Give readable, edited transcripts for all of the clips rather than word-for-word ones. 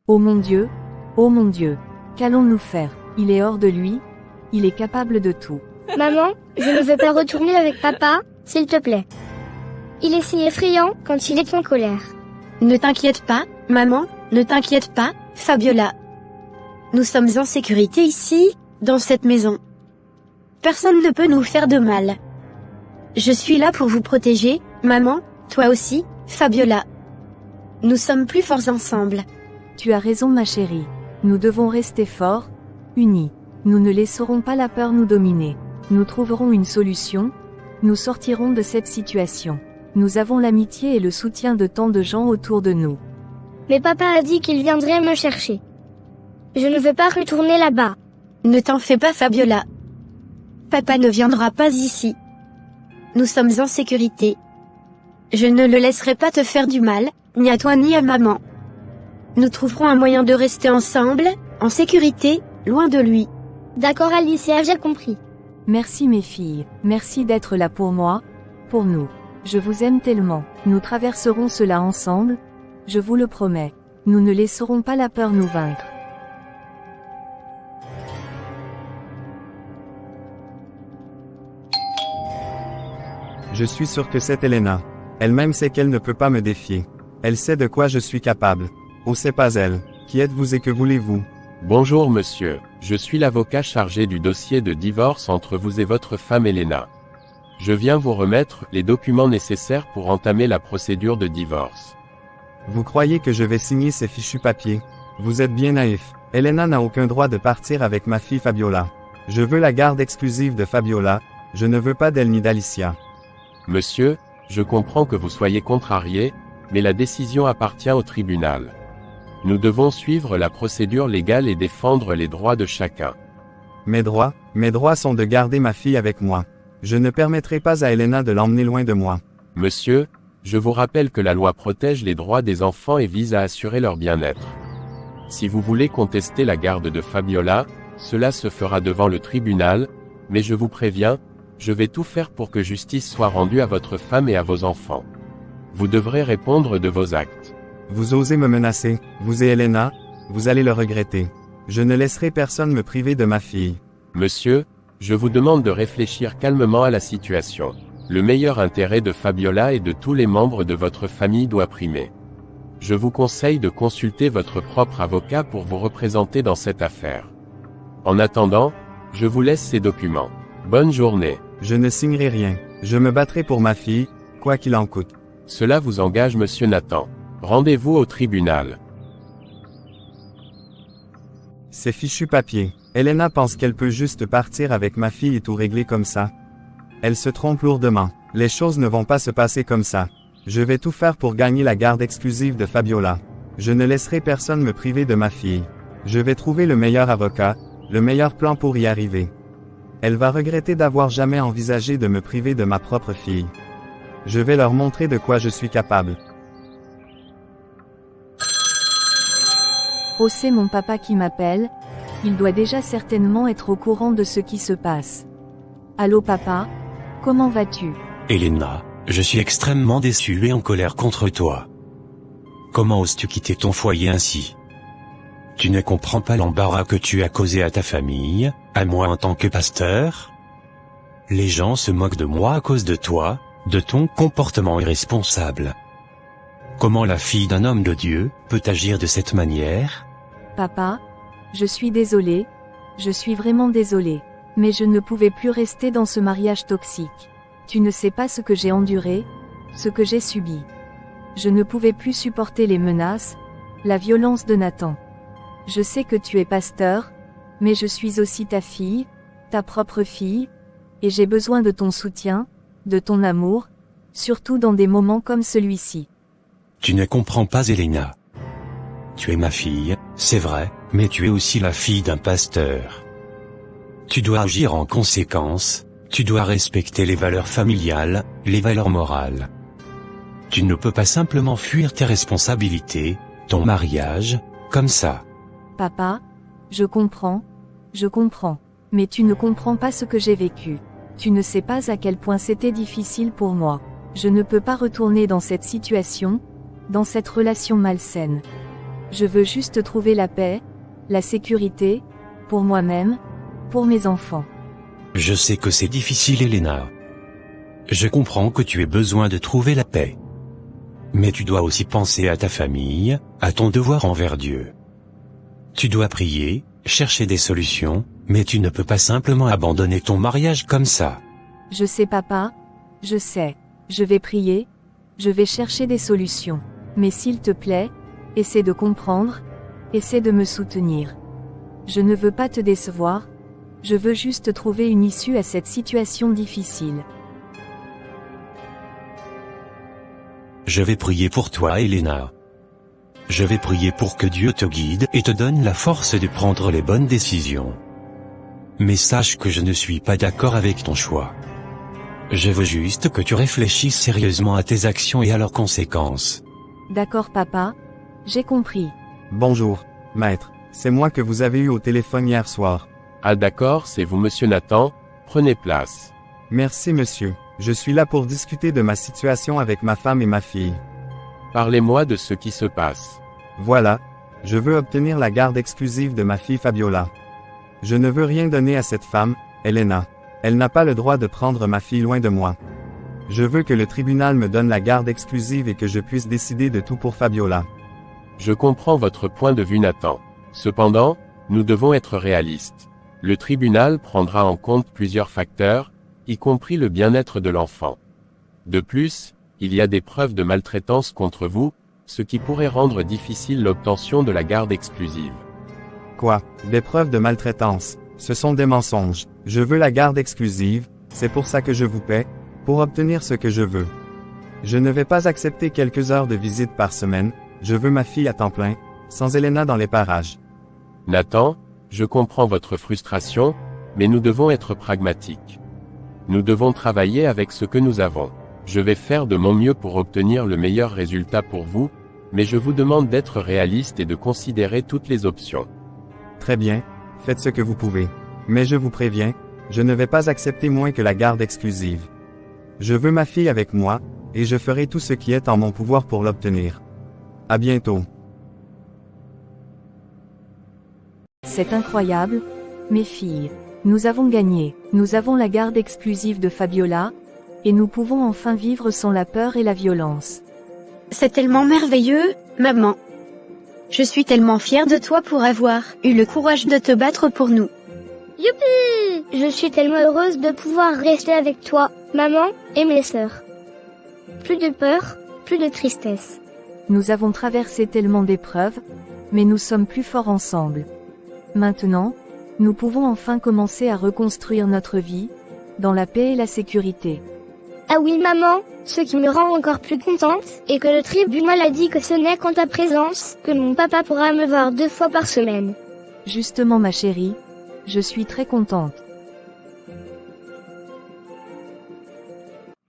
oh mon Dieu, qu'allons-nous faire? Il est hors de lui, il est capable de tout. Maman, je ne veux pas retourner avec papa, s'il te plaît. Il est si effrayant quand il est en colère. Ne t'inquiète pas, maman, ne t'inquiète pas, Fabiola. Nous sommes en sécurité ici, dans cette maison. Personne ne peut nous faire de mal. Je suis là pour vous protéger, maman, toi aussi, Fabiola. Nous sommes plus forts ensemble. Tu as raison ma chérie. Nous devons rester forts, unis. Nous ne laisserons pas la peur nous dominer. Nous trouverons une solution. Nous sortirons de cette situation. Nous avons l'amitié et le soutien de tant de gens autour de nous. Mais papa a dit qu'il viendrait me chercher. Je ne veux pas retourner là-bas. Ne t'en fais pas Fabiola. Papa ne viendra pas ici. Nous sommes en sécurité. Je ne le laisserai pas te faire du mal, ni à toi ni à maman. Nous trouverons un moyen de rester ensemble, en sécurité, loin de lui. D'accord Alicia, j'ai compris. Merci mes filles, merci d'être là pour moi, pour nous. Je vous aime tellement, nous traverserons cela ensemble, je vous le promets. Nous ne laisserons pas la peur nous vaincre. Je suis sûr que c'est Elena. Elle-même sait qu'elle ne peut pas me défier. Elle sait de quoi je suis capable. Ou c'est pas elle. Qui êtes-vous et que voulez-vous? Bonjour monsieur, je suis l'avocat chargé du dossier de divorce entre vous et votre femme Elena. Je viens vous remettre les documents nécessaires pour entamer la procédure de divorce. Vous croyez que je vais signer ces fichus papiers? Vous êtes bien naïf. Elena n'a aucun droit de partir avec ma fille Fabiola. Je veux la garde exclusive de Fabiola, je ne veux pas d'elle ni d'Alicia. Monsieur, je comprends que vous soyez contrarié, mais la décision appartient au tribunal. Nous devons suivre la procédure légale et défendre les droits de chacun. Mes droits sont de garder ma fille avec moi. Je ne permettrai pas à Elena de l'emmener loin de moi. Monsieur, je vous rappelle que la loi protège les droits des enfants et vise à assurer leur bien-être. Si vous voulez contester la garde de Fabiola, cela se fera devant le tribunal, mais je vous préviens, je vais tout faire pour que justice soit rendue à votre femme et à vos enfants. Vous devrez répondre de vos actes. Vous osez me menacer, vous et Elena, vous allez le regretter. Je ne laisserai personne me priver de ma fille. Monsieur, je vous demande de réfléchir calmement à la situation. Le meilleur intérêt de Fabiola et de tous les membres de votre famille doit primer. Je vous conseille de consulter votre propre avocat pour vous représenter dans cette affaire. En attendant, je vous laisse ces documents. Bonne journée. Je ne signerai rien. Je me battrai pour ma fille, quoi qu'il en coûte. Cela vous engage monsieur Nathan. Rendez-vous au tribunal. Ces fichus papiers. Elena pense qu'elle peut juste partir avec ma fille et tout régler comme ça. Elle se trompe lourdement. Les choses ne vont pas se passer comme ça. Je vais tout faire pour gagner la garde exclusive de Fabiola. Je ne laisserai personne me priver de ma fille. Je vais trouver le meilleur avocat, le meilleur plan pour y arriver. Elle va regretter d'avoir jamais envisagé de me priver de ma propre fille. Je vais leur montrer de quoi je suis capable. Oh c'est mon papa qui m'appelle, il doit déjà certainement être au courant de ce qui se passe. Allô papa? Comment vas-tu? Elena, je suis extrêmement déçu et en colère contre toi. Comment oses-tu quitter ton foyer ainsi? Tu ne comprends pas l'embarras que tu as causé à ta famille, à moi en tant que pasteur? Les gens se moquent de moi à cause de toi, de ton comportement irresponsable. Comment la fille d'un homme de Dieu peut agir de cette manière? Papa, je suis désolée, je suis vraiment désolée. Mais je ne pouvais plus rester dans ce mariage toxique. Tu ne sais pas ce que j'ai enduré, ce que j'ai subi. Je ne pouvais plus supporter les menaces, la violence de Nathan. Je sais que tu es pasteur, mais je suis aussi ta fille, ta propre fille, et j'ai besoin de ton soutien, de ton amour, surtout dans des moments comme celui-ci. Tu ne comprends pas Elena. Tu es ma fille, c'est vrai, mais tu es aussi la fille d'un pasteur. Tu dois agir en conséquence, tu dois respecter les valeurs familiales, les valeurs morales. Tu ne peux pas simplement fuir tes responsabilités, ton mariage, comme ça. Papa, je comprends, mais tu ne comprends pas ce que j'ai vécu. Tu ne sais pas à quel point c'était difficile pour moi. Je ne peux pas retourner dans cette situation, dans cette relation malsaine. Je veux juste trouver la paix, la sécurité, pour moi-même, pour mes enfants. Je sais que c'est difficile, Elena. Je comprends que tu aies besoin de trouver la paix. Mais tu dois aussi penser à ta famille, à ton devoir envers Dieu. Tu dois prier, chercher des solutions, mais tu ne peux pas simplement abandonner ton mariage comme ça. Je sais papa, je sais. Je vais prier, je vais chercher des solutions. Mais s'il te plaît, essaie de comprendre, essaie de me soutenir. Je ne veux pas te décevoir, je veux juste trouver une issue à cette situation difficile. Je vais prier pour toi, Elena. Je vais prier pour que Dieu te guide et te donne la force de prendre les bonnes décisions. Mais sache que je ne suis pas d'accord avec ton choix. Je veux juste que tu réfléchisses sérieusement à tes actions et à leurs conséquences. D'accord papa, j'ai compris. Bonjour, maître, c'est moi que vous avez eu au téléphone hier soir. Ah d'accord, c'est vous monsieur Nathan, prenez place. Merci monsieur, je suis là pour discuter de ma situation avec ma femme et ma fille. Parlez-moi de ce qui se passe. Voilà, je veux obtenir la garde exclusive de ma fille Fabiola. Je ne veux rien donner à cette femme, Elena. Elle n'a pas le droit de prendre ma fille loin de moi. Je veux que le tribunal me donne la garde exclusive et que je puisse décider de tout pour Fabiola. Je comprends votre point de vue Nathan. Cependant, nous devons être réalistes. Le tribunal prendra en compte plusieurs facteurs, y compris le bien-être de l'enfant. De plus, il y a des preuves de maltraitance contre vous, ce qui pourrait rendre difficile l'obtention de la garde exclusive. Quoi? Des preuves de maltraitance? Ce sont des mensonges. Je veux la garde exclusive, c'est pour ça que je vous paie, pour obtenir ce que je veux. Je ne vais pas accepter quelques heures de visite par semaine, je veux ma fille à temps plein, sans Elena dans les parages. Nathan, je comprends votre frustration, mais nous devons être pragmatiques. Nous devons travailler avec ce que nous avons. Je vais faire de mon mieux pour obtenir le meilleur résultat pour vous, mais je vous demande d'être réaliste et de considérer toutes les options. Très bien, faites ce que vous pouvez. Mais je vous préviens, je ne vais pas accepter moins que la garde exclusive. Je veux ma fille avec moi, et je ferai tout ce qui est en mon pouvoir pour l'obtenir. À bientôt. C'est incroyable, mes filles. Nous avons gagné. Nous avons la garde exclusive de Fabiola, et nous pouvons enfin vivre sans la peur et la violence. C'est tellement merveilleux, maman. Je suis tellement fière de toi pour avoir eu le courage de te battre pour nous. Youpi! Je suis tellement heureuse de pouvoir rester avec toi, maman, et mes sœurs. Plus de peur, plus de tristesse. Nous avons traversé tellement d'épreuves, mais nous sommes plus forts ensemble. Maintenant, nous pouvons enfin commencer à reconstruire notre vie, dans la paix et la sécurité. Ah oui maman, ce qui me rend encore plus contente, est que le tribunal a dit que ce n'est qu'en ta présence que mon papa pourra me voir 2 fois par semaine. Justement ma chérie, je suis très contente.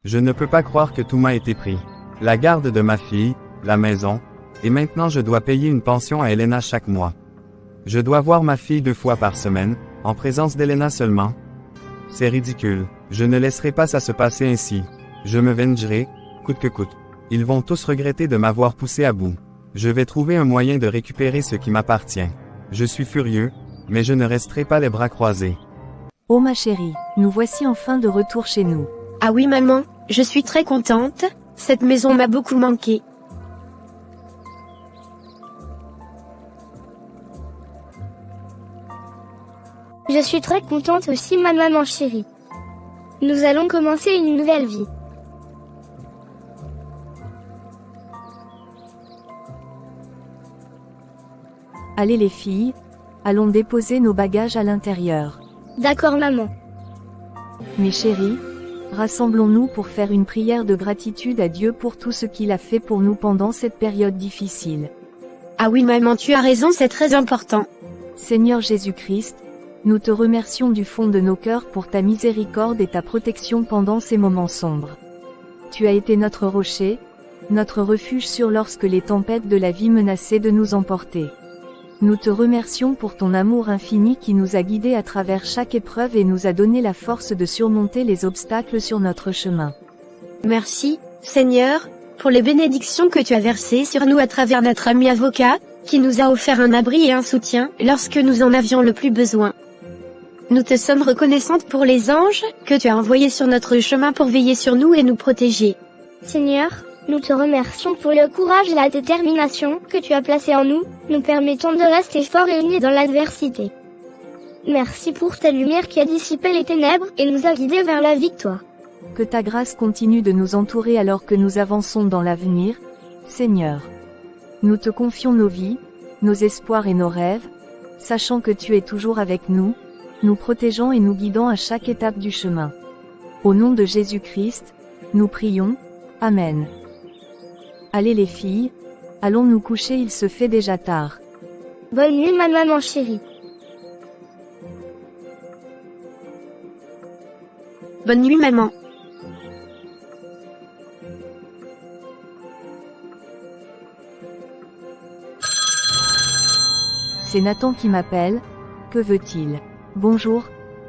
Je ne peux pas croire que tout m'a été pris. La garde de ma fille, la maison, et maintenant je dois payer une pension à Elena chaque mois. Je dois voir ma fille 2 fois par semaine, en présence d'Elena seulement. C'est ridicule, je ne laisserai pas ça se passer ainsi. Je me vengerai, coûte que coûte. Ils vont tous regretter de m'avoir poussé à bout. Je vais trouver un moyen de récupérer ce qui m'appartient. Je suis furieux, mais je ne resterai pas les bras croisés. Oh ma chérie, nous voici enfin de retour chez nous. Ah oui maman, je suis très contente, cette maison m'a beaucoup manqué. Je suis très contente aussi ma maman chérie. Nous allons commencer une nouvelle vie. Allez les filles, allons déposer nos bagages à l'intérieur. D'accord maman. Mes chéris, rassemblons-nous pour faire une prière de gratitude à Dieu pour tout ce qu'il a fait pour nous pendant cette période difficile. Ah oui maman, tu as raison, c'est très important. Seigneur Jésus-Christ, nous te remercions du fond de nos cœurs pour ta miséricorde et ta protection pendant ces moments sombres. Tu as été notre rocher, notre refuge sûr lorsque les tempêtes de la vie menaçaient de nous emporter. Nous te remercions pour ton amour infini qui nous a guidés à travers chaque épreuve et nous a donné la force de surmonter les obstacles sur notre chemin. Merci, Seigneur, pour les bénédictions que tu as versées sur nous à travers notre ami avocat, qui nous a offert un abri et un soutien lorsque nous en avions le plus besoin. Nous te sommes reconnaissantes pour les anges que tu as envoyés sur notre chemin pour veiller sur nous et nous protéger. Seigneur, nous te remercions pour le courage et la détermination que tu as placés en nous, nous permettant de rester forts et unis dans l'adversité. Merci pour ta lumière qui a dissipé les ténèbres et nous a guidés vers la victoire. Que ta grâce continue de nous entourer alors que nous avançons dans l'avenir, Seigneur. Nous te confions nos vies, nos espoirs et nos rêves, sachant que tu es toujours avec nous, nous protégeant et nous guidant à chaque étape du chemin. Au nom de Jésus-Christ, nous prions. Amen. Allez les filles, allons nous coucher, il se fait déjà tard. Bonne nuit ma maman chérie. Bonne nuit maman. C'est Nathan qui m'appelle. Que veut-il? Bonjour,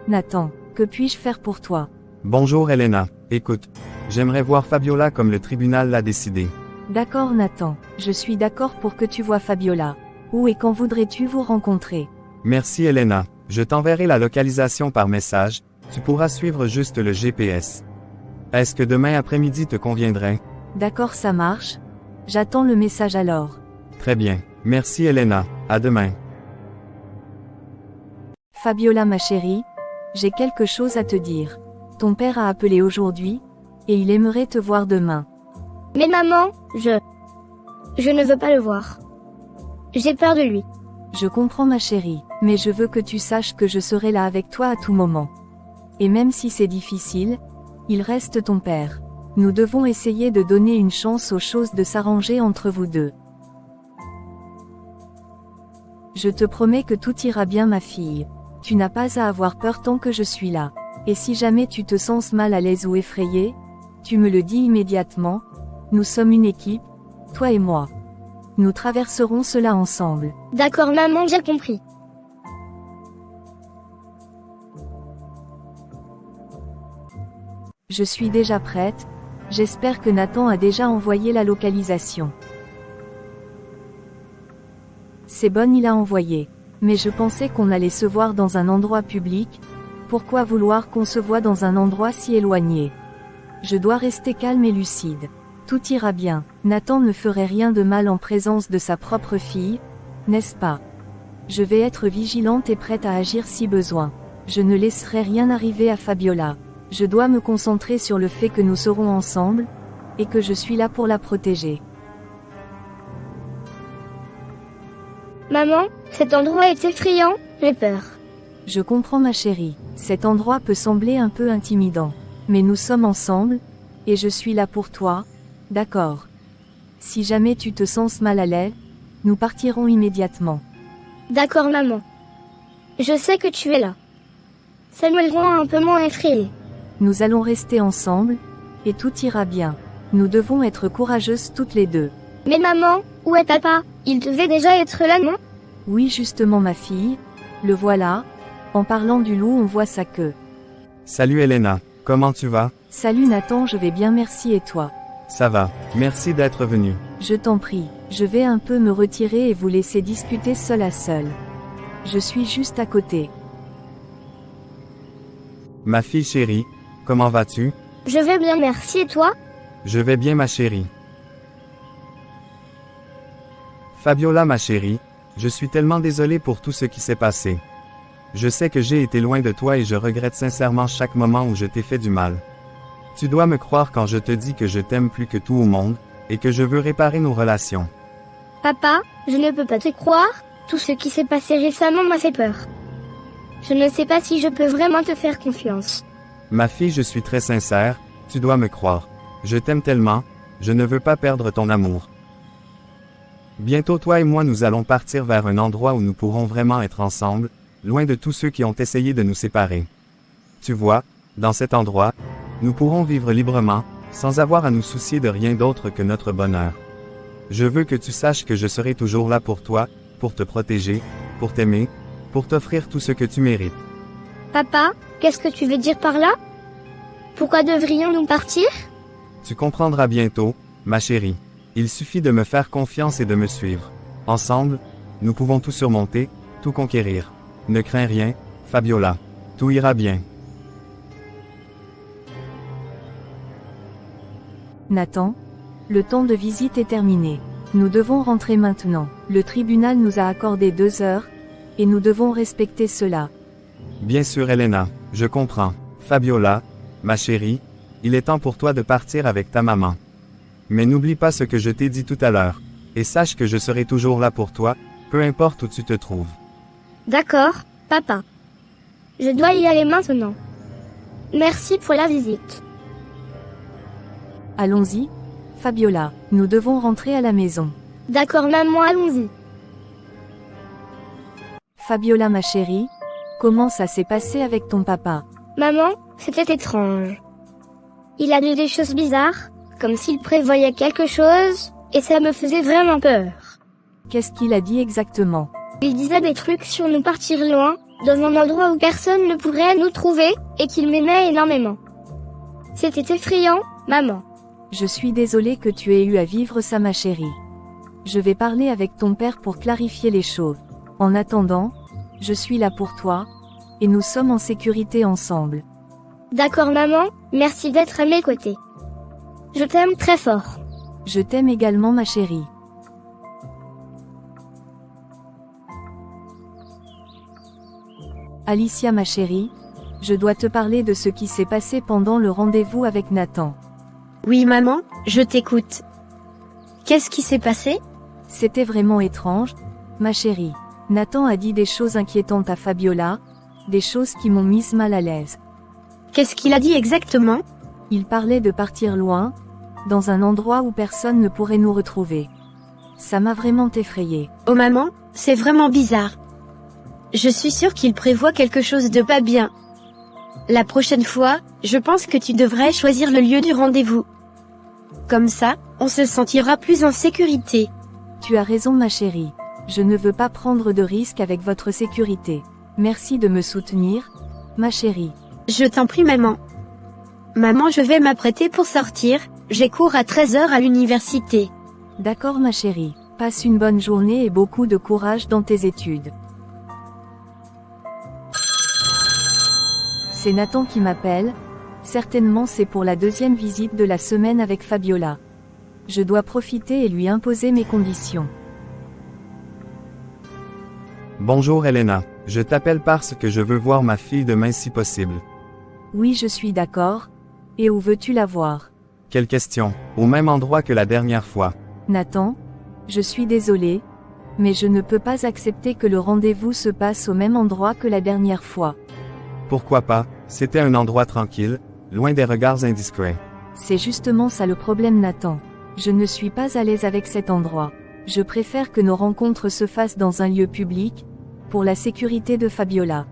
Nathan. Que puis-je faire pour toi? Bonjour Elena. Écoute, j'aimerais voir Fabiola comme le tribunal l'a décidé. D'accord Nathan, je suis d'accord pour que tu vois Fabiola. Où et quand voudrais-tu vous rencontrer? Merci Elena. Je t'enverrai la localisation par message, tu pourras suivre juste le GPS. Est-ce que demain après-midi te conviendrait? D'accord, ça marche. J'attends le message alors. Très bien. Merci Elena. À demain. Fabiola ma chérie, j'ai quelque chose à te dire. Ton père a appelé aujourd'hui, et il aimerait te voir demain. Mais maman, je ne veux pas le voir. J'ai peur de lui. Je comprends ma chérie, mais je veux que tu saches que je serai là avec toi à tout moment. Et même si c'est difficile, il reste ton père. Nous devons essayer de donner une chance aux choses de s'arranger entre vous deux. Je te promets que tout ira bien ma fille. Tu n'as pas à avoir peur tant que je suis là. Et si jamais tu te sens mal à l'aise ou effrayé, tu me le dis immédiatement. Nous sommes une équipe, toi et moi. Nous traverserons cela ensemble. D'accord maman, j'ai compris. Je suis déjà prête. J'espère que Nathan a déjà envoyé la localisation. C'est bon, il a envoyé. Mais je pensais qu'on allait se voir dans un endroit public. Pourquoi vouloir qu'on se voie dans un endroit si éloigné? Je dois rester calme et lucide. Tout ira bien. Nathan ne ferait rien de mal en présence de sa propre fille, n'est-ce pas? Je vais être vigilante et prête à agir si besoin. Je ne laisserai rien arriver à Fabiola. Je dois me concentrer sur le fait que nous serons ensemble, et que je suis là pour la protéger. Maman, cet endroit est effrayant, j'ai peur. Je comprends ma chérie, cet endroit peut sembler un peu intimidant. Mais nous sommes ensemble, et je suis là pour toi, d'accord? Si jamais tu te sens mal à l'aise, nous partirons immédiatement. D'accord maman. Je sais que tu es là. Ça me rend un peu moins effrayée. Nous allons rester ensemble, et tout ira bien. Nous devons être courageuses toutes les deux. Mais maman, où est papa? Il devait déjà être là, non? Oui justement ma fille, le voilà. En parlant du loup on voit sa queue. Salut Elena, comment tu vas? Salut Nathan, je vais bien merci et toi? Ça va, merci d'être venu. Je t'en prie, je vais un peu me retirer et vous laisser discuter seul à seul. Je suis juste à côté. Ma fille chérie, comment vas-tu? Je vais bien merci et toi? Je vais bien ma chérie. Fabiola ma chérie, je suis tellement désolé pour tout ce qui s'est passé. Je sais que j'ai été loin de toi et je regrette sincèrement chaque moment où je t'ai fait du mal. Tu dois me croire quand je te dis que je t'aime plus que tout au monde, et que je veux réparer nos relations. Papa, je ne peux pas te croire, tout ce qui s'est passé récemment m'a fait peur. Je ne sais pas si je peux vraiment te faire confiance. Ma fille, je suis très sincère, tu dois me croire. Je t'aime tellement, je ne veux pas perdre ton amour. Bientôt toi et moi nous allons partir vers un endroit où nous pourrons vraiment être ensemble, loin de tous ceux qui ont essayé de nous séparer. Tu vois, dans cet endroit, nous pourrons vivre librement, sans avoir à nous soucier de rien d'autre que notre bonheur. Je veux que tu saches que je serai toujours là pour toi, pour te protéger, pour t'aimer, pour t'offrir tout ce que tu mérites. Papa, qu'est-ce que tu veux dire par là? Pourquoi devrions-nous partir? Tu comprendras bientôt, ma chérie. Il suffit de me faire confiance et de me suivre. Ensemble, nous pouvons tout surmonter, tout conquérir. Ne crains rien, Fabiola. Tout ira bien. Nathan, le temps de visite est terminé. Nous devons rentrer maintenant. Le tribunal nous a accordé 2 heures, et nous devons respecter cela. Bien sûr, Elena, je comprends. Fabiola, ma chérie, il est temps pour toi de partir avec ta maman. Mais n'oublie pas ce que je t'ai dit tout à l'heure, et sache que je serai toujours là pour toi, peu importe où tu te trouves. D'accord, papa. Je dois y aller maintenant. Merci pour la visite. Allons-y, Fabiola, nous devons rentrer à la maison. D'accord maman, allons-y. Fabiola ma chérie, comment ça s'est passé avec ton papa? Maman, c'était étrange. Il a dit des choses bizarres, comme s'il prévoyait quelque chose, et ça me faisait vraiment peur. Qu'est-ce qu'il a dit exactement? Il disait des trucs sur nous partir loin, dans un endroit où personne ne pourrait nous trouver, et qu'il m'aimait énormément. C'était effrayant, maman. Je suis désolée que tu aies eu à vivre ça ma chérie. Je vais parler avec ton père pour clarifier les choses. En attendant, je suis là pour toi, et nous sommes en sécurité ensemble. D'accord maman, merci d'être à mes côtés. Je t'aime très fort. Je t'aime également ma chérie. Alicia ma chérie, je dois te parler de ce qui s'est passé pendant le rendez-vous avec Nathan. Oui maman, je t'écoute. Qu'est-ce qui s'est passé? C'était vraiment étrange, ma chérie. Nathan a dit des choses inquiétantes à Fabiola, des choses qui m'ont mise mal à l'aise. Qu'est-ce qu'il a dit exactement? Il parlait de partir loin, dans un endroit où personne ne pourrait nous retrouver. Ça m'a vraiment effrayée. Oh maman, c'est vraiment bizarre. Je suis sûre qu'il prévoit quelque chose de pas bien. La prochaine fois, je pense que tu devrais choisir le lieu du rendez-vous. Comme ça, on se sentira plus en sécurité. Tu as raison ma chérie. Je ne veux pas prendre de risques avec votre sécurité. Merci de me soutenir, ma chérie. Je t'en prie maman. Maman, je vais m'apprêter pour sortir, j'ai cours à 13h à l'université. D'accord ma chérie. Passe une bonne journée et beaucoup de courage dans tes études. C'est Nathan qui m'appelle. Certainement c'est pour la 2e visite de la semaine avec Fabiola. Je dois profiter et lui imposer mes conditions. Bonjour Elena, je t'appelle parce que je veux voir ma fille demain si possible. Oui je suis d'accord. Et où veux-tu la voir? Quelle question, au même endroit que la dernière fois. Nathan, je suis désolée, mais je ne peux pas accepter que le rendez-vous se passe au même endroit que la dernière fois. Pourquoi pas? C'était un endroit tranquille, loin des regards indiscrets. C'est justement ça le problème Nathan. Je ne suis pas à l'aise avec cet endroit. Je préfère que nos rencontres se fassent dans un lieu public, pour la sécurité de Fabiola.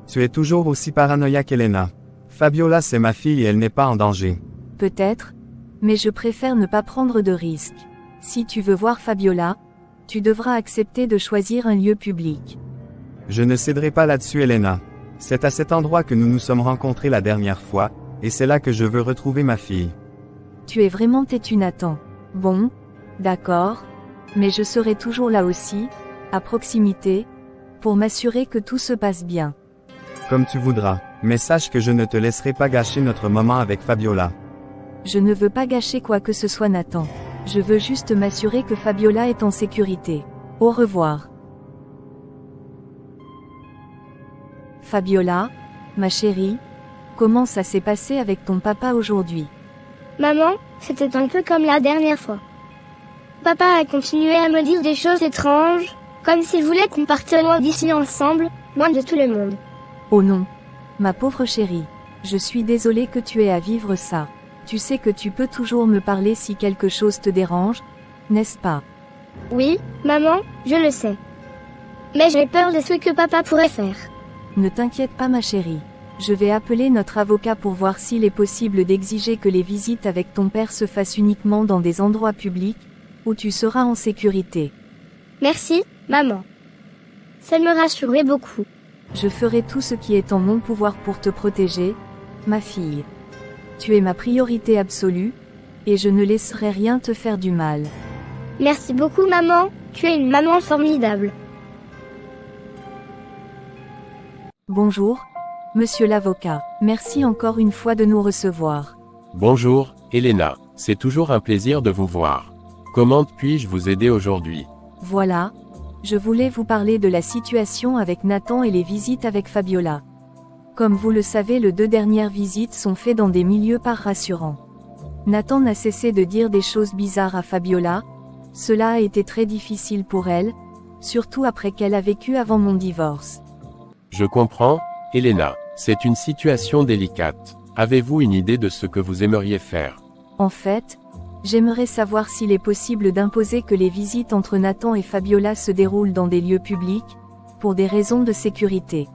Tu es toujours aussi paranoïaque Elena. Fabiola c'est ma fille et elle n'est pas en danger. Peut-être, mais je préfère ne pas prendre de risques. Si tu veux voir Fabiola, tu devras accepter de choisir un lieu public. Je ne céderai pas là-dessus Elena. C'est à cet endroit que nous nous sommes rencontrés la dernière fois, et c'est là que je veux retrouver ma fille. Tu es vraiment têtu Nathan. Bon, d'accord, mais je serai toujours là aussi, à proximité, pour m'assurer que tout se passe bien. Comme tu voudras, mais sache que je ne te laisserai pas gâcher notre moment avec Fabiola. Je ne veux pas gâcher quoi que ce soit Nathan. Je veux juste m'assurer que Fabiola est en sécurité. Au revoir. Fabiola, ma chérie, comment ça s'est passé avec ton papa aujourd'hui? Maman, c'était un peu comme la dernière fois. Papa a continué à me dire des choses étranges, comme s'il voulait qu'on parte loin d'ici ensemble, loin de tout le monde. Oh non. Ma pauvre chérie. Je suis désolée que tu aies à vivre ça. Tu sais que tu peux toujours me parler si quelque chose te dérange, n'est-ce pas? Oui, maman, je le sais. Mais j'ai peur de ce que papa pourrait faire. Ne t'inquiète pas ma chérie. Je vais appeler notre avocat pour voir s'il est possible d'exiger que les visites avec ton père se fassent uniquement dans des endroits publics, où tu seras en sécurité. Merci, maman. Ça me rassurait beaucoup. Je ferai tout ce qui est en mon pouvoir pour te protéger, ma fille. Tu es ma priorité absolue, et je ne laisserai rien te faire du mal. Merci beaucoup maman, Tu es une maman formidable. Bonjour, monsieur l'avocat. Merci encore une fois de nous recevoir. Bonjour, Elena. C'est toujours un plaisir de vous voir. Comment puis-je vous aider aujourd'hui? Voilà. Je voulais vous parler de la situation avec Nathan et les visites avec Fabiola. Comme vous le savez, les 2 dernières visites sont faites dans des milieux pas rassurants. Nathan n'a cessé de dire des choses bizarres à Fabiola. Cela a été très difficile pour elle, surtout après qu'elle a vécu avant mon divorce. Je comprends, Elena. C'est une situation délicate. Avez-vous une idée de ce que vous aimeriez faire? En fait, j'aimerais savoir s'il est possible d'imposer que les visites entre Nathan et Fabiola se déroulent dans des lieux publics, pour des raisons de sécurité.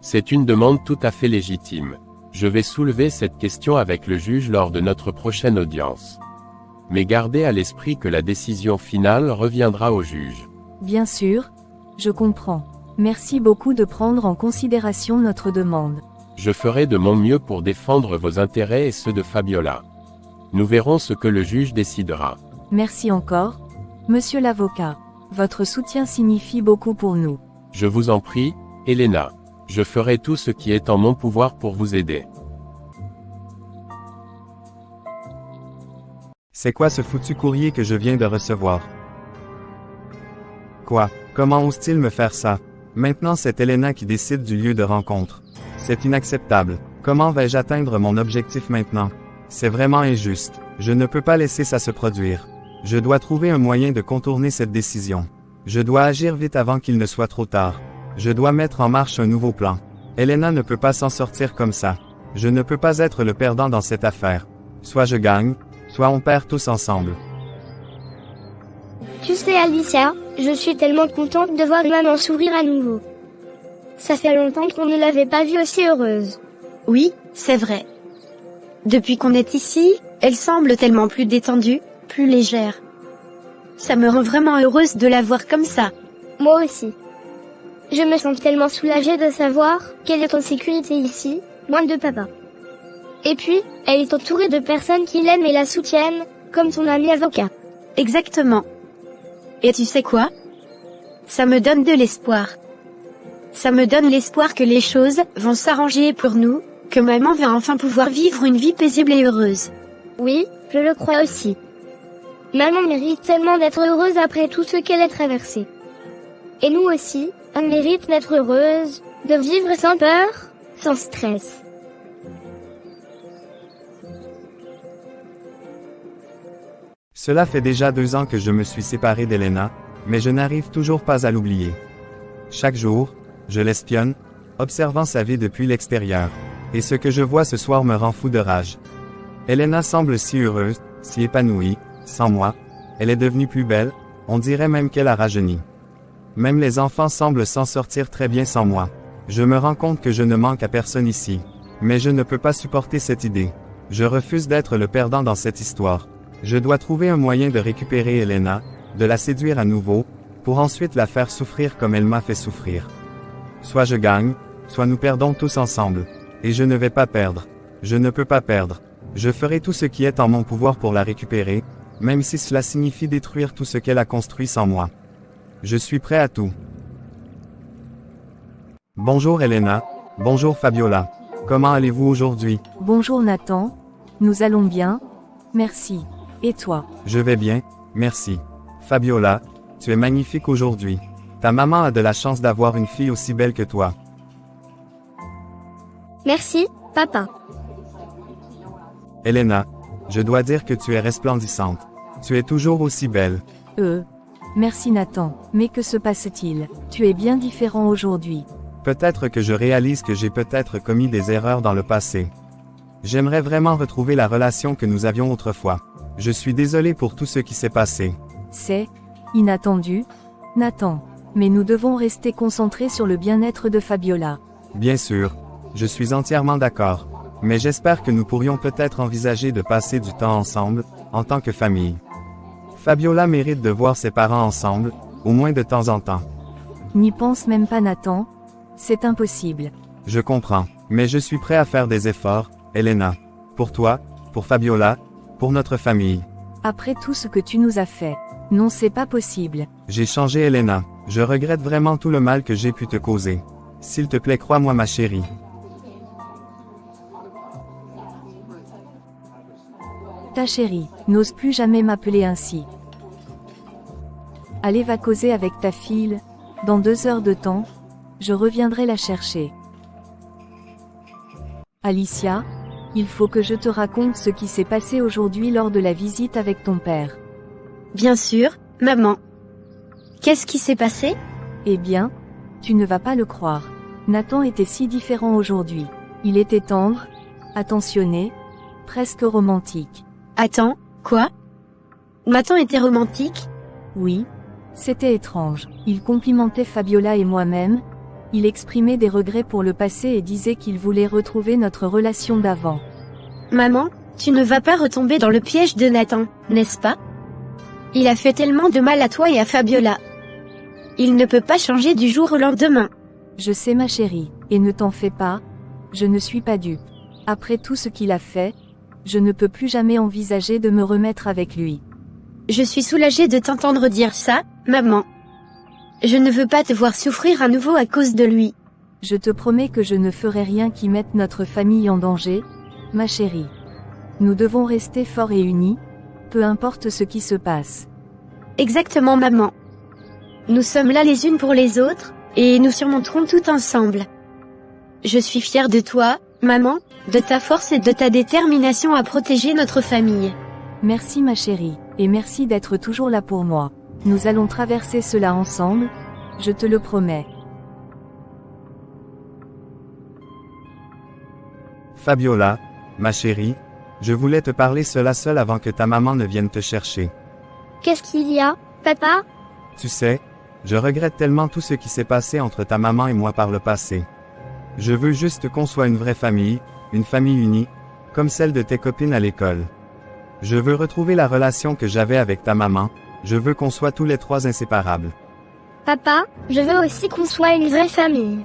C'est une demande tout à fait légitime. Je vais soulever cette question avec le juge lors de notre prochaine audience. Mais gardez à l'esprit que la décision finale reviendra au juge. Bien sûr, je comprends. Merci beaucoup de prendre en considération notre demande. Je ferai de mon mieux pour défendre vos intérêts et ceux de Fabiola. Nous verrons ce que le juge décidera. Merci encore, monsieur l'avocat. Votre soutien signifie beaucoup pour nous. Je vous en prie, Elena. Je ferai tout ce qui est en mon pouvoir pour vous aider. C'est quoi ce foutu courrier que je viens de recevoir? Quoi? Comment ose-t-il me faire ça? Maintenant c'est Elena qui décide du lieu de rencontre. C'est inacceptable. Comment vais-je atteindre mon objectif maintenant? C'est vraiment injuste. Je ne peux pas laisser ça se produire. Je dois trouver un moyen de contourner cette décision. Je dois agir vite avant qu'il ne soit trop tard. Je dois mettre en marche un nouveau plan. Elena ne peut pas s'en sortir comme ça. Je ne peux pas être le perdant dans cette affaire. Soit je gagne, soit on perd tous ensemble. Tu sais Alicia, je suis tellement contente de voir maman sourire à nouveau. Ça fait longtemps qu'on ne l'avait pas vue aussi heureuse. Oui, c'est vrai. Depuis qu'on est ici, elle semble tellement plus détendue, plus légère. Ça me rend vraiment heureuse de la voir comme ça. Moi aussi. Je me sens tellement soulagée de savoir qu'elle est en sécurité ici, loin de papa. Et puis, elle est entourée de personnes qui l'aiment et la soutiennent, comme ton ami avocat. Exactement. Et tu sais quoi? Ça me donne de l'espoir. Ça me donne l'espoir que les choses vont s'arranger pour nous, que maman va enfin pouvoir vivre une vie paisible et heureuse. Oui, je le crois aussi. Maman mérite tellement d'être heureuse après tout ce qu'elle a traversé. Et nous aussi, on mérite d'être heureuse, de vivre sans peur, sans stress. Cela fait déjà 2 ans que je me suis séparé d'Elena, mais je n'arrive toujours pas à l'oublier. Chaque jour, je l'espionne, observant sa vie depuis l'extérieur. Et ce que je vois ce soir me rend fou de rage. Elena semble si heureuse, si épanouie, sans moi. Elle est devenue plus belle, on dirait même qu'elle a rajeuni. Même les enfants semblent s'en sortir très bien sans moi. Je me rends compte que je ne manque à personne ici. Mais je ne peux pas supporter cette idée. Je refuse d'être le perdant dans cette histoire. Je dois trouver un moyen de récupérer Elena, de la séduire à nouveau, pour ensuite la faire souffrir comme elle m'a fait souffrir. Soit je gagne, soit nous perdons tous ensemble. Et je ne vais pas perdre. Je ne peux pas perdre. Je ferai tout ce qui est en mon pouvoir pour la récupérer, même si cela signifie détruire tout ce qu'elle a construit sans moi. Je suis prêt à tout. Bonjour Elena. Bonjour Fabiola. Comment allez-vous aujourd'hui? Bonjour Nathan. Nous allons bien. Merci. Et toi? Je vais bien, merci. Fabiola, tu es magnifique aujourd'hui. Ta maman a de la chance d'avoir une fille aussi belle que toi. Merci, papa. Elena, je dois dire que tu es resplendissante. Tu es toujours aussi belle. Merci Nathan. Mais que se passe-t-il? Tu es bien différent aujourd'hui. Peut-être que je réalise que j'ai peut-être commis des erreurs dans le passé. J'aimerais vraiment retrouver la relation que nous avions autrefois. Je suis désolé pour tout ce qui s'est passé. C'est inattendu, Nathan. Mais nous devons rester concentrés sur le bien-être de Fabiola. Bien sûr, je suis entièrement d'accord. Mais j'espère que nous pourrions peut-être envisager de passer du temps ensemble, en tant que famille. Fabiola mérite de voir ses parents ensemble, au moins de temps en temps. N'y pense même pas Nathan. C'est impossible. Je comprends, mais je suis prêt à faire des efforts, Elena. Pour toi, pour Fabiola, pour notre famille. Après tout ce que tu nous as fait. Non, c'est pas possible. J'ai changé Elena. Je regrette vraiment tout le mal que j'ai pu te causer. S'il te plaît, crois-moi ma chérie. Ta chérie, n'ose plus jamais m'appeler ainsi. Allez, va causer avec ta fille. Dans 2 heures de temps, je reviendrai la chercher. Alicia, il faut que je te raconte ce qui s'est passé aujourd'hui lors de la visite avec ton père. Bien sûr, maman. Qu'est-ce qui s'est passé? Eh bien, tu ne vas pas le croire. Nathan était si différent aujourd'hui. Il était tendre, attentionné, presque romantique. Attends, quoi? Nathan était romantique? Oui, c'était étrange. Il complimentait Fabiola et moi-même, il exprimait des regrets pour le passé et disait qu'il voulait retrouver notre relation d'avant. Maman, tu ne vas pas retomber dans le piège de Nathan, n'est-ce pas? Il a fait tellement de mal à toi et à Fabiola. Il ne peut pas changer du jour au lendemain. Je sais ma chérie, et ne t'en fais pas, je ne suis pas dupe. Après tout ce qu'il a fait, je ne peux plus jamais envisager de me remettre avec lui. Je suis soulagée de t'entendre dire ça, maman. Je ne veux pas te voir souffrir à nouveau à cause de lui. Je te promets que je ne ferai rien qui mette notre famille en danger, ma chérie. Nous devons rester forts et unis, peu importe ce qui se passe. Exactement, maman. Nous sommes là les unes pour les autres, et nous surmonterons tout ensemble. Je suis fière de toi, maman, de ta force et de ta détermination à protéger notre famille. Merci ma chérie, et merci d'être toujours là pour moi. Nous allons traverser cela ensemble, je te le promets. Fabiola, ma chérie, je voulais te parler cela seul avant que ta maman ne vienne te chercher. Qu'est-ce qu'il y a, papa? Tu sais, je regrette tellement tout ce qui s'est passé entre ta maman et moi par le passé. Je veux juste qu'on soit une vraie famille, une famille unie, comme celle de tes copines à l'école. Je veux retrouver la relation que j'avais avec ta maman, je veux qu'on soit tous les 3 inséparables. Papa, je veux aussi qu'on soit une vraie famille.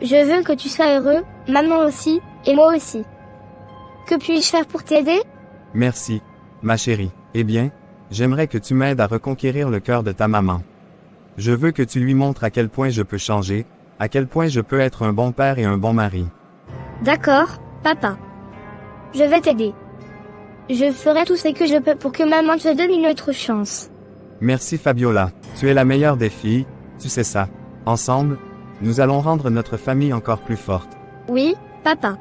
Je veux que tu sois heureux, maman aussi, et moi aussi. Que puis-je faire pour t'aider? Merci, ma chérie. Eh bien, j'aimerais que tu m'aides à reconquérir le cœur de ta maman. Je veux que tu lui montres à quel point je peux changer, à quel point je peux être un bon père et un bon mari. D'accord, papa. Je vais t'aider. Je ferai tout ce que je peux pour que maman te donne une autre chance. Merci Fabiola, tu es la meilleure des filles, tu sais ça. Ensemble, nous allons rendre notre famille encore plus forte. Oui, papa.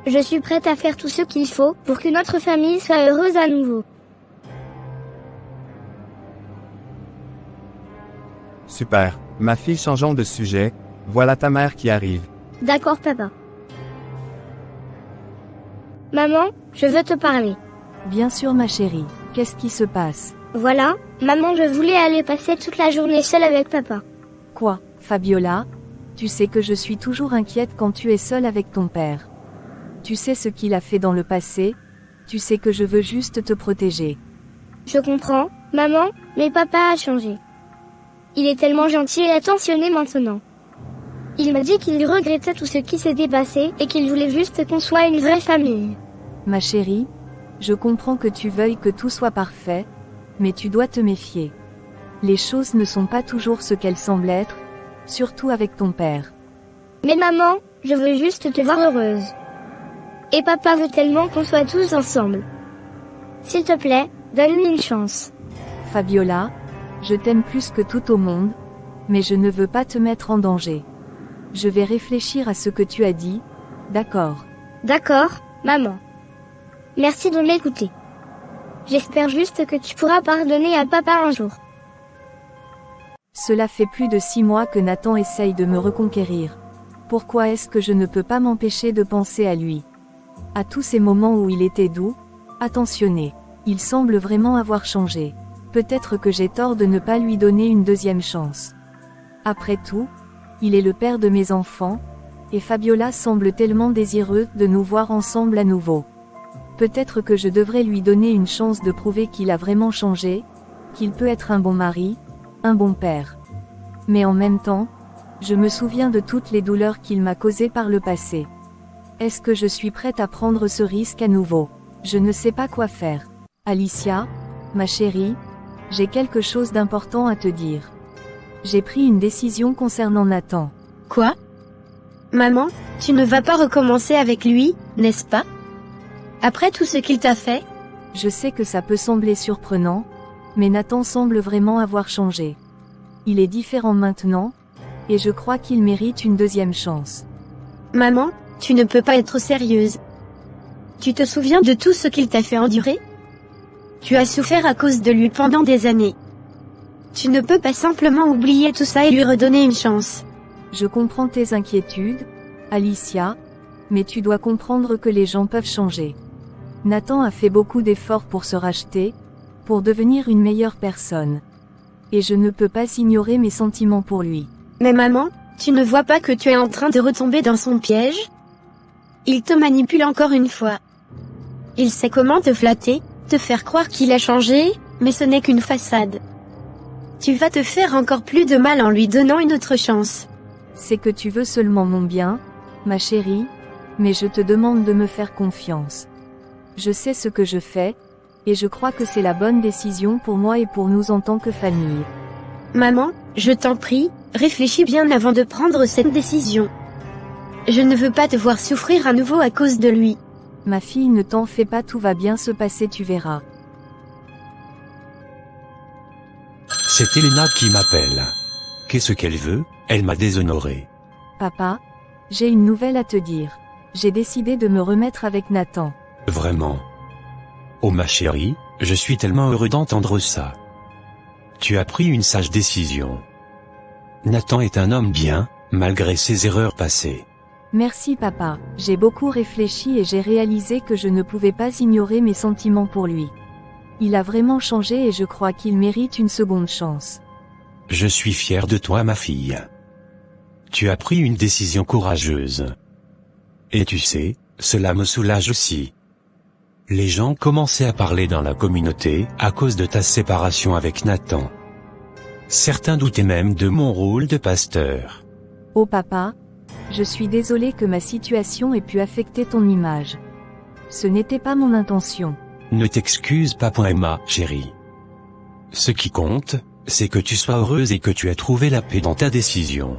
Je suis prête à faire tout ce qu'il faut pour que notre famille soit heureuse à nouveau. Super, ma fille, changeons de sujet, voilà ta mère qui arrive. D'accord, papa. Maman, je veux te parler. Bien sûr ma chérie, qu'est-ce qui se passe? Voilà, maman, je voulais aller passer toute la journée seule avec papa. Quoi, Fabiola? Tu sais que je suis toujours inquiète quand tu es seule avec ton père. Tu sais ce qu'il a fait dans le passé, tu sais que je veux juste te protéger. Je comprends, maman, mais papa a changé. Il est tellement gentil et attentionné maintenant. Il m'a dit qu'il regrettait tout ce qui s'était passé et qu'il voulait juste qu'on soit une vraie famille. Ma chérie, je comprends que tu veuilles que tout soit parfait, mais tu dois te méfier. Les choses ne sont pas toujours ce qu'elles semblent être, surtout avec ton père. Mais maman, je veux juste te voir heureuse. Et papa veut tellement qu'on soit tous ensemble. S'il te plaît, donne-lui une chance. Fabiola, je t'aime plus que tout au monde, mais je ne veux pas te mettre en danger. Je vais réfléchir à ce que tu as dit, d'accord? D'accord, maman. Merci de m'écouter. J'espère juste que tu pourras pardonner à papa un jour. Cela fait plus de 6 mois que Nathan essaye de me reconquérir. Pourquoi est-ce que je ne peux pas m'empêcher de penser à lui? À tous ces moments où il était doux, attentionné. Il semble vraiment avoir changé. Peut-être que j'ai tort de ne pas lui donner une deuxième chance. Après tout, il est le père de mes enfants, et Fabiola semble tellement désireux de nous voir ensemble à nouveau. Peut-être que je devrais lui donner une chance de prouver qu'il a vraiment changé, qu'il peut être un bon mari, un bon père. Mais en même temps, je me souviens de toutes les douleurs qu'il m'a causées par le passé. Est-ce que je suis prête à prendre ce risque à nouveau? Je ne sais pas quoi faire. Alicia, ma chérie, J'ai quelque chose d'important à te dire. J'ai pris une décision concernant Nathan. Quoi? Maman, tu ne vas pas recommencer avec lui, n'est-ce pas? Après tout ce qu'il t'a fait? Je sais que ça peut sembler surprenant, mais Nathan semble vraiment avoir changé. Il est différent maintenant, et je crois qu'il mérite une deuxième chance. Maman, tu ne peux pas être sérieuse. Tu te souviens de tout ce qu'il t'a fait endurer? Tu as souffert à cause de lui pendant des années. Tu ne peux pas simplement oublier tout ça et lui redonner une chance. Je comprends tes inquiétudes, Alicia, mais tu dois comprendre que les gens peuvent changer. Nathan a fait beaucoup d'efforts pour se racheter, pour devenir une meilleure personne. Et je ne peux pas ignorer mes sentiments pour lui. Mais maman, tu ne vois pas que tu es en train de retomber dans son piège? Il te manipule encore une fois. Il sait comment te flatter, te faire croire qu'il a changé, mais ce n'est qu'une façade. Tu vas te faire encore plus de mal en lui donnant une autre chance. C'est que tu veux seulement mon bien, ma chérie, mais je te demande de me faire confiance. Je sais ce que je fais, et je crois que c'est la bonne décision pour moi et pour nous en tant que famille. Maman, je t'en prie, réfléchis bien avant de prendre cette décision. Je ne veux pas te voir souffrir à nouveau à cause de lui. Ma fille, ne t'en fais pas, tout va bien se passer, tu verras. C'est Elena qui m'appelle. Qu'est-ce qu'elle veut? Elle m'a déshonoré. Papa, j'ai une nouvelle à te dire. J'ai décidé de me remettre avec Nathan. Vraiment. Oh ma chérie, je suis tellement heureux d'entendre ça. Tu as pris une sage décision. Nathan est un homme bien, malgré ses erreurs passées. Merci papa, j'ai beaucoup réfléchi et j'ai réalisé que je ne pouvais pas ignorer mes sentiments pour lui. Il a vraiment changé et je crois qu'il mérite une seconde chance. Je suis fier de toi ma fille. Tu as pris une décision courageuse. Et tu sais, cela me soulage aussi. Les gens commençaient à parler dans la communauté à cause de ta séparation avec Nathan. Certains doutaient même de mon rôle de pasteur. Oh papa, je suis désolée que ma situation ait pu affecter ton image. Ce n'était pas mon intention. Ne t'excuse pas, ma chérie. Ce qui compte, c'est que tu sois heureuse et que tu aies trouvé la paix dans ta décision.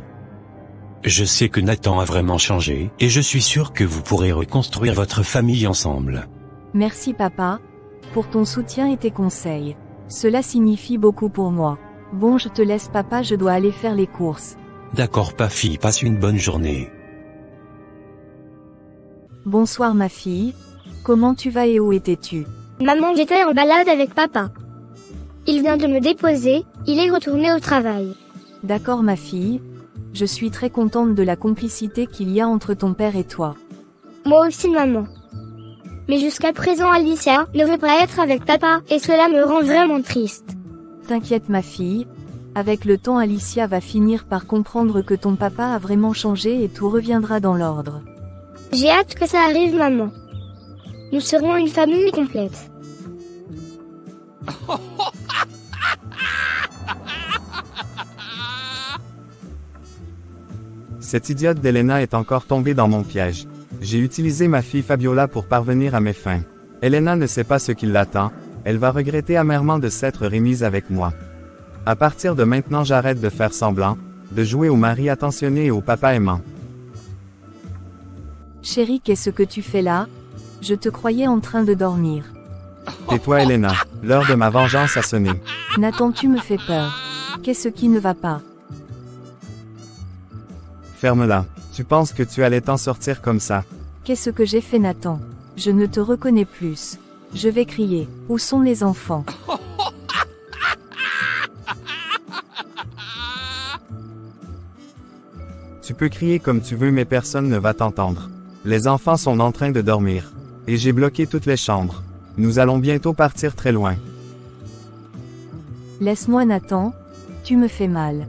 Je sais que Nathan a vraiment changé, et je suis sûr que vous pourrez reconstruire votre famille ensemble. Merci papa, pour ton soutien et tes conseils. Cela signifie beaucoup pour moi. Bon, je te laisse papa, je dois aller faire les courses. D'accord pa fille, passe une bonne journée. Bonsoir ma fille. Comment tu vas et où étais-tu? Maman, j'étais en balade avec papa. Il vient de me déposer, il est retourné au travail. D'accord ma fille. Je suis très contente de la complicité qu'il y a entre ton père et toi. Moi aussi maman. Mais jusqu'à présent Alicia ne veut pas être avec papa et cela me rend vraiment triste. T'inquiète ma fille. Avec le temps Alicia va finir par comprendre que ton papa a vraiment changé et tout reviendra dans l'ordre. J'ai hâte que ça arrive maman. Nous serons une famille complète. Cette idiote d'Elena est encore tombée dans mon piège. J'ai utilisé ma fille Fabiola pour parvenir à mes fins. Elena ne sait pas ce qui l'attend, elle va regretter amèrement de s'être remise avec moi. À partir de maintenant j'arrête de faire semblant, de jouer au mari attentionné et au papa aimant. Chérie, qu'est-ce que tu fais là? Je te croyais en train de dormir. Tais-toi Elena, l'heure de ma vengeance a sonné. Nathan, tu me fais peur. Qu'est-ce qui ne va pas? Ferme-la. Tu penses que tu allais t'en sortir comme ça? Qu'est-ce que j'ai fait Nathan? Je ne te reconnais plus. Je vais crier. Où sont les enfants? Tu peux crier comme tu veux mais personne ne va t'entendre. Les enfants sont en train de dormir. Et j'ai bloqué toutes les chambres. Nous allons bientôt partir très loin. Laisse-moi Nathan. Tu me fais mal.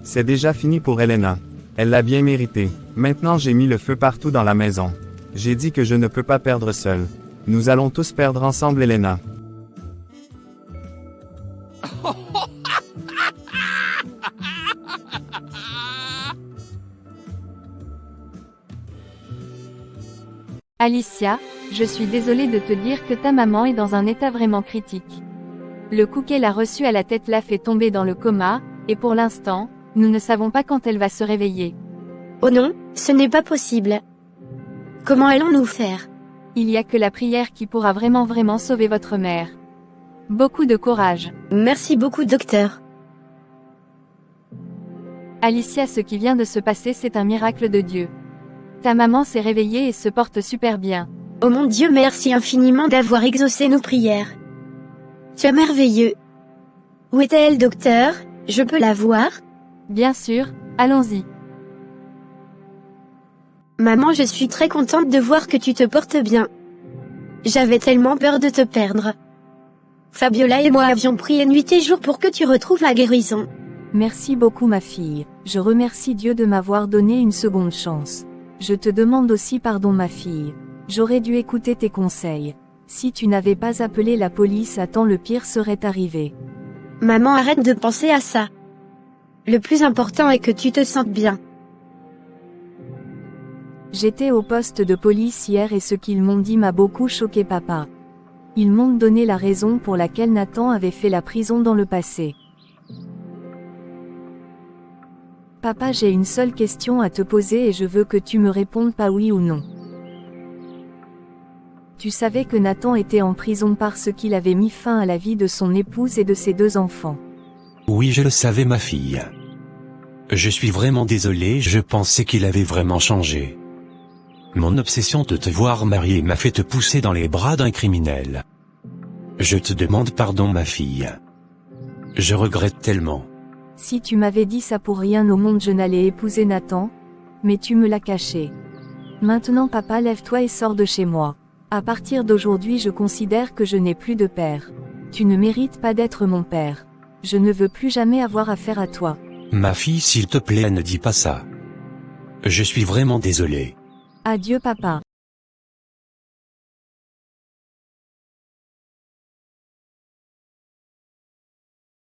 C'est déjà fini pour Elena. Elle l'a bien mérité. Maintenant j'ai mis le feu partout dans la maison. J'ai dit que je ne peux pas perdre seul. Nous allons tous perdre ensemble Elena. Alicia, je suis désolée de te dire que ta maman est dans un état vraiment critique. Le coup qu'elle a reçu à la tête l'a fait tomber dans le coma, et pour l'instant, nous ne savons pas quand elle va se réveiller. Oh non, ce n'est pas possible. Comment allons-nous faire? Il n'y a que la prière qui pourra vraiment sauver votre mère. Beaucoup de courage. Merci beaucoup, docteur. Alicia, ce qui vient de se passer, c'est un miracle de Dieu. Ta maman s'est réveillée et se porte super bien. Oh mon Dieu, merci infiniment d'avoir exaucé nos prières. Tu es merveilleux. Où est-elle, docteur? Je peux la voir? Bien sûr, allons-y. Maman, je suis très contente de voir que tu te portes bien. J'avais tellement peur de te perdre. Fabiola et moi avions prié nuit et jour pour que tu retrouves la guérison. Merci beaucoup ma fille, je remercie Dieu de m'avoir donné une seconde chance. Je te demande aussi pardon ma fille. J'aurais dû écouter tes conseils. Si tu n'avais pas appelé la police à temps, le pire serait arrivé. Maman, arrête de penser à ça. Le plus important est que tu te sentes bien. J'étais au poste de police hier et ce qu'ils m'ont dit m'a beaucoup choqué papa. Ils m'ont donné la raison pour laquelle Nathan avait fait la prison dans le passé. Papa, j'ai une seule question à te poser et je veux que tu me répondes pas oui ou non. Tu savais que Nathan était en prison parce qu'il avait mis fin à la vie de son épouse et de ses 2 enfants. Oui, je le savais, ma fille. Je suis vraiment désolé, je pensais qu'il avait vraiment changé. Mon obsession de te voir mariée m'a fait te pousser dans les bras d'un criminel. Je te demande pardon, ma fille. Je regrette tellement. Si tu m'avais dit ça, pour rien au monde je n'allais épouser Nathan, mais tu me l'as caché. Maintenant papa, lève-toi et sors de chez moi. À partir d'aujourd'hui je considère que je n'ai plus de père. Tu ne mérites pas d'être mon père. Je ne veux plus jamais avoir affaire à toi. Ma fille, s'il te plaît, ne dis pas ça. Je suis vraiment désolé. Adieu papa.